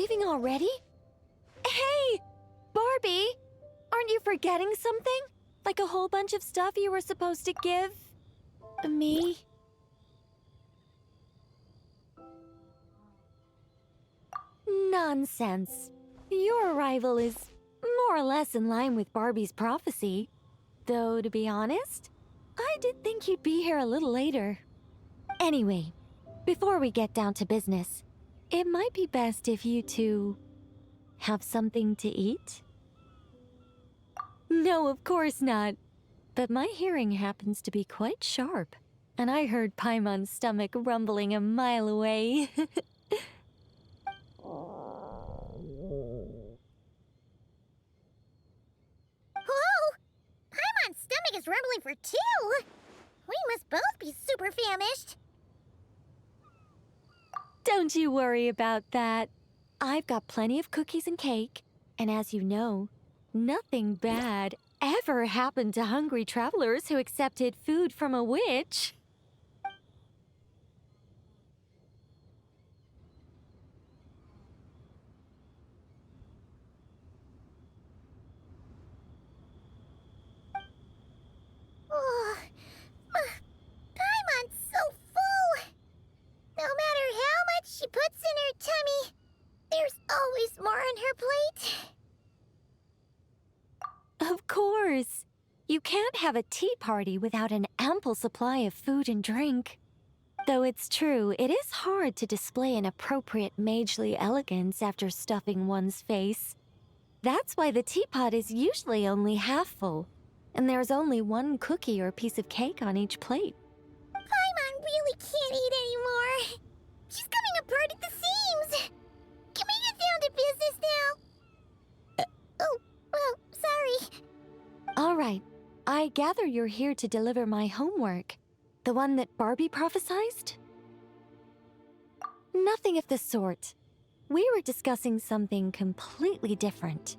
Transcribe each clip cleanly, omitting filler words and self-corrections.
leaving already? Hey! Barbie! Aren't you forgetting something? Like a whole bunch of stuff you were supposed to give me? Nonsense. Your arrival is more or less in line with Barbie's prophecy. Though, to be honest, I did think you'd be here a little later. Anyway, before we get down to business, it might be best if you two have something to eat? No, of course not. But my hearing happens to be quite sharp, and I heard Paimon's stomach rumbling a mile away. Whoa! Paimon's stomach is rumbling for two! We must both be super famished. Don't you worry about that. I've got plenty of cookies and cake, and as you know, nothing bad ever happened to hungry travelers who accepted food from a witch. Oh, Paimon's so full! No matter how much she puts in her tummy, there's always more on her plate. Of course. You can't have a tea party without an ample supply of food and drink. Though it's true, it is hard to display an appropriate magely elegance after stuffing one's face. That's why the teapot is usually only half full, and there's only one cookie or piece of cake on each plate. Paimon really can't eat anymore. She's coming apart at the seams. Can we get down to business now? Oh, well, sorry. All right. I gather you're here to deliver my homework. The one that Barbie prophesized? Nothing of the sort. We were discussing something completely different.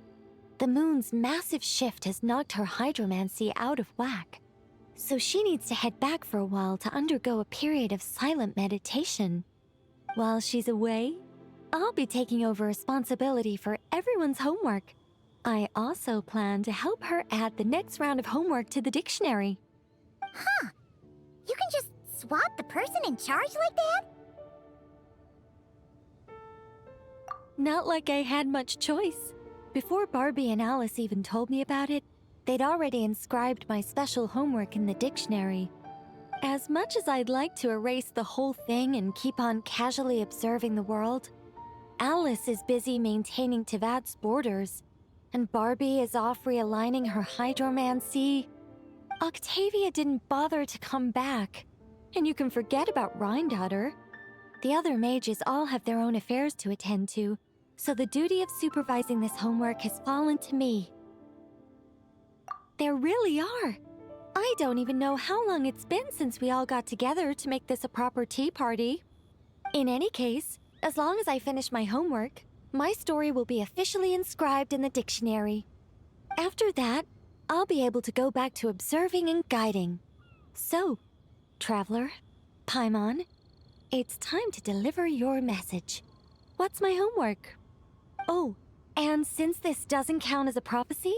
The moon's massive shift has knocked her hydromancy out of whack, so she needs to head back for a while to undergo a period of silent meditation. While she's away, I'll be taking over responsibility for everyone's homework. I also plan to help her add the next round of homework to the dictionary. Huh. You can just swap the person in charge like that? Not like I had much choice. Before Barbie and Alice even told me about it, they'd already inscribed my special homework in the dictionary. As much as I'd like to erase the whole thing and keep on casually observing the world, Alice is busy maintaining Teyvat's borders, and Barbie is off realigning her hydromancy. Octavia didn't bother to come back, and you can forget about Rhindaughter. The other mages all have their own affairs to attend to, so the duty of supervising this homework has fallen to me. There really are. I don't even know how long it's been since we all got together to make this a proper tea party. In any case, as long as I finish my homework, my story will be officially inscribed in the dictionary. After that, I'll be able to go back to observing and guiding. So, traveler, Paimon, it's time to deliver your message. What's my homework? Oh, and since this doesn't count as a prophecy,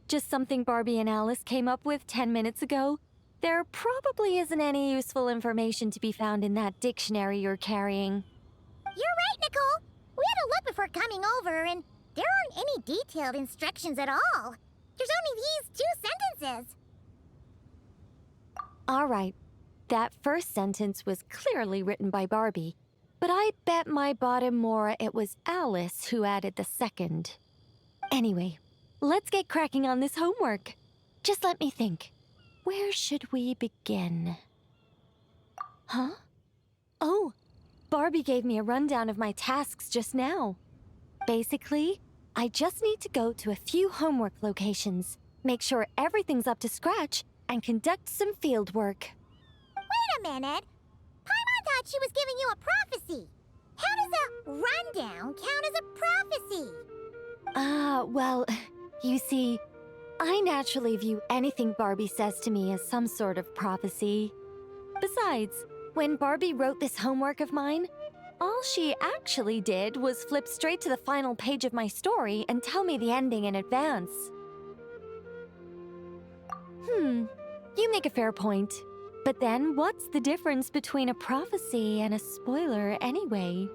just something Barbie and Alice came up with 10 minutes ago, there probably isn't any useful information to be found in that dictionary you're carrying. You're right, Nicole. We had a look before coming over, and there aren't any detailed instructions at all. There's only these 2 sentences. All right. That first sentence was clearly written by Barbie, but I bet my bottom more it was Alice who added the second. Anyway, let's get cracking on this homework. Just let me think. Where should we begin? Huh? Oh, Barbie gave me a rundown of my tasks just now. Basically, I just need to go to a few homework locations, make sure everything's up to scratch, and conduct some field work. Wait a minute. Paimon thought she was giving you a prophecy. How does a rundown count as a prophecy? Well, you see, I naturally view anything Barbie says to me as some sort of prophecy. Besides, when Barbie wrote this homework of mine, All she actually did was flip straight to the final page of my story and tell me the ending in advance. You make a fair point. But then, what's the difference between a prophecy and a spoiler anyway?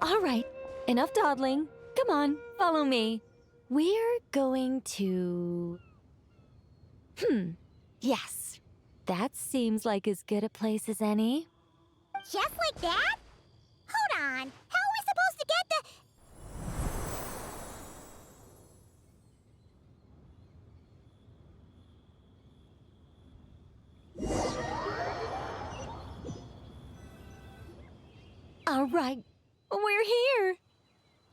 All right, enough dawdling. Come on, follow me. We're going to... Yes, that seems like as good a place as any. Just like that? Hold on. How are we supposed to get the... All right, we're here.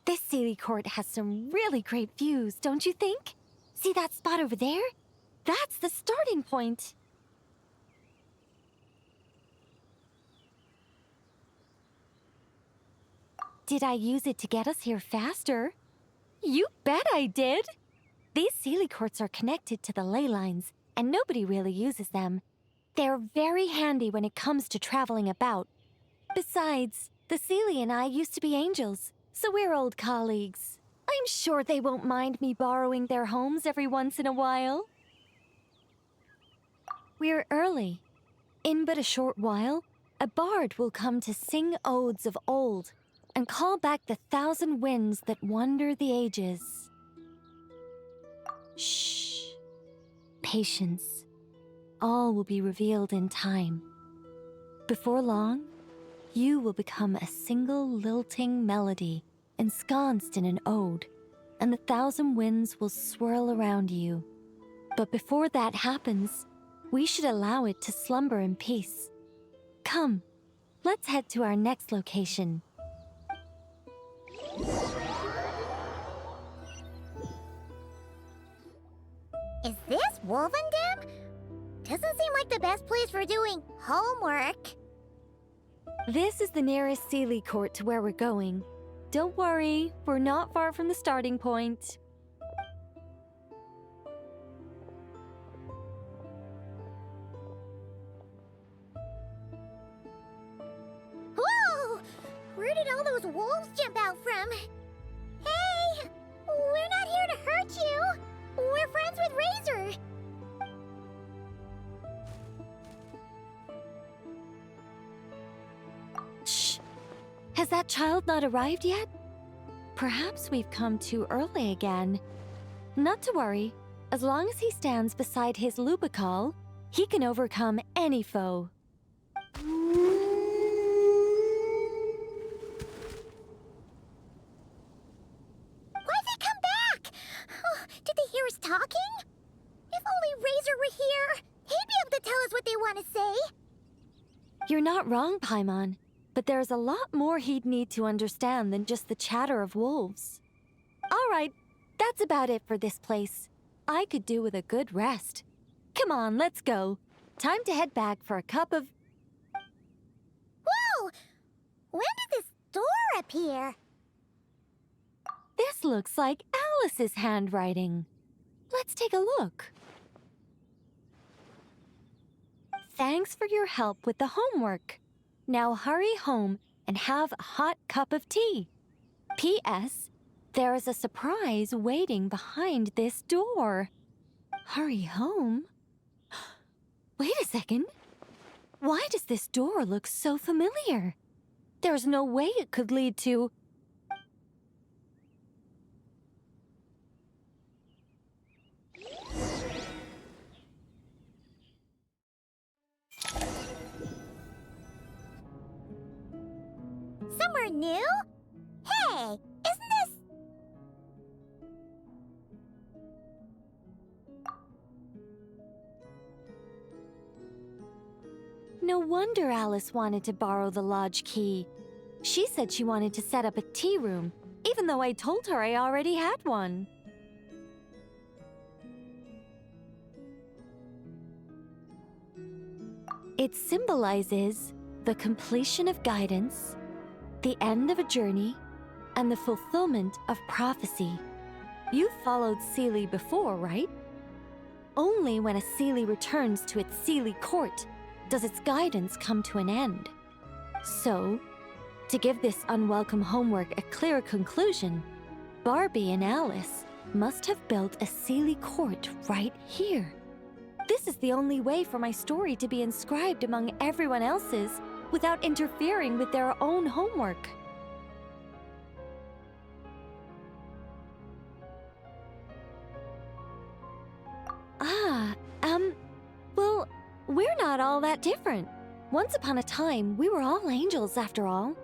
This Sealy Court has some really great views, don't you think? See that spot over there? That's the starting point. Did I use it to get us here faster? You bet I did! These Sealy Courts are connected to the ley lines, and nobody really uses them. They're very handy when it comes to traveling about. Besides, the Sealy and I used to be angels, so we're old colleagues. I'm sure they won't mind me borrowing their homes every once in a while. We're early. In but a short while, a bard will come to sing odes of old and call back the 1,000 winds that wander the ages. Shh. Patience. All will be revealed in time. Before long, you will become a single lilting melody ensconced in an ode, and the 1,000 winds will swirl around you. But before that happens, we should allow it to slumber in peace. Come, let's head to our next location. Is this Wolvendam? Doesn't seem like the best place for doing homework. This is the nearest Sealy Court to where we're going. Don't worry, we're not far from the starting point. Whoa! Where did all those wolves jump out from? Hey! We're not here to hurt you! We're friends with Razor! Shh! Has that child not arrived yet? Perhaps we've come too early again. Not to worry. As long as he stands beside his Lupical, he can overcome any foe. Why'd they come back? Oh, did they hear us talking? If only Razor were here, he'd be able to tell us what they want to say. You're not wrong, Paimon, but there's a lot more he'd need to understand than just the chatter of wolves. All right, that's about it for this place. I could do with a good rest. Come on, let's go. Time to head back for a cup of... Whoa! When did this door appear? This looks like Alice's handwriting. Let's take a look. Thanks for your help with the homework. Now hurry home and have a hot cup of tea. P.S. There is a surprise waiting behind this door. Hurry home? Wait a second. Why does this door look so familiar? There's no way it could lead to... Somewhere new? Hey, isn't this... No wonder Alice wanted to borrow the lodge key. She said she wanted to set up a tea room, even though I told her I already had one. It symbolizes the completion of guidance, the end of a journey, and the fulfillment of prophecy. You've followed Sealy before, right? Only when a Sealy returns to its Sealy court does its guidance come to an end. So, to give this unwelcome homework a clear conclusion, Barbie and Alice must have built a Seelie court right here. This is the only way for my story to be inscribed among everyone else's without interfering with their own homework. Well, we're not all that different. Once upon a time, we were all angels after all.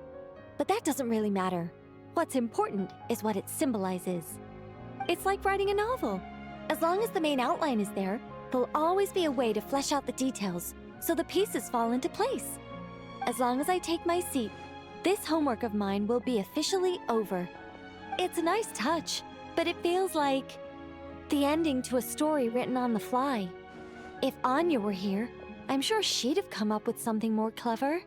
But that doesn't really matter. What's important is what it symbolizes. It's like writing a novel. As long as the main outline is there, there'll always be a way to flesh out the details so the pieces fall into place. As long as I take my seat, this homework of mine will be officially over. It's a nice touch, but it feels like the ending to a story written on the fly. If Anya were here, I'm sure she'd have come up with something more clever.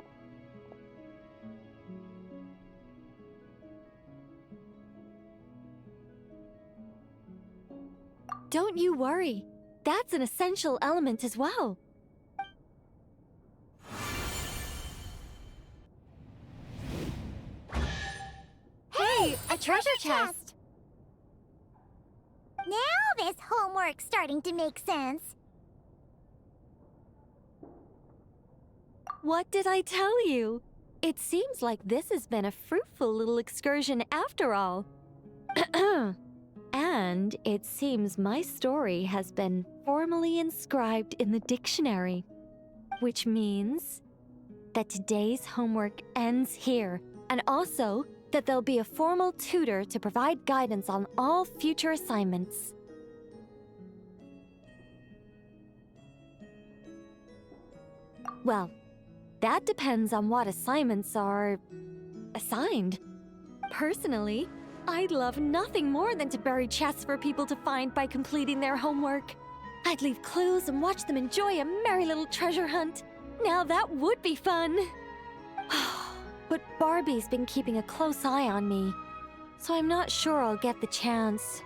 Don't you worry. That's an essential element as well. Hey, a treasure chest! Now this homework's starting to make sense. What did I tell you? It seems like this has been a fruitful little excursion after all. And it seems my story has been formally inscribed in the dictionary, which means that today's homework ends here, and also that there'll be a formal tutor to provide guidance on all future assignments. Well, that depends on what assignments are assigned. Personally, I'd love nothing more than to bury chests for people to find by completing their homework. I'd leave clues and watch them enjoy a merry little treasure hunt. Now that would be fun. But Barbie's been keeping a close eye on me, so I'm not sure I'll get the chance.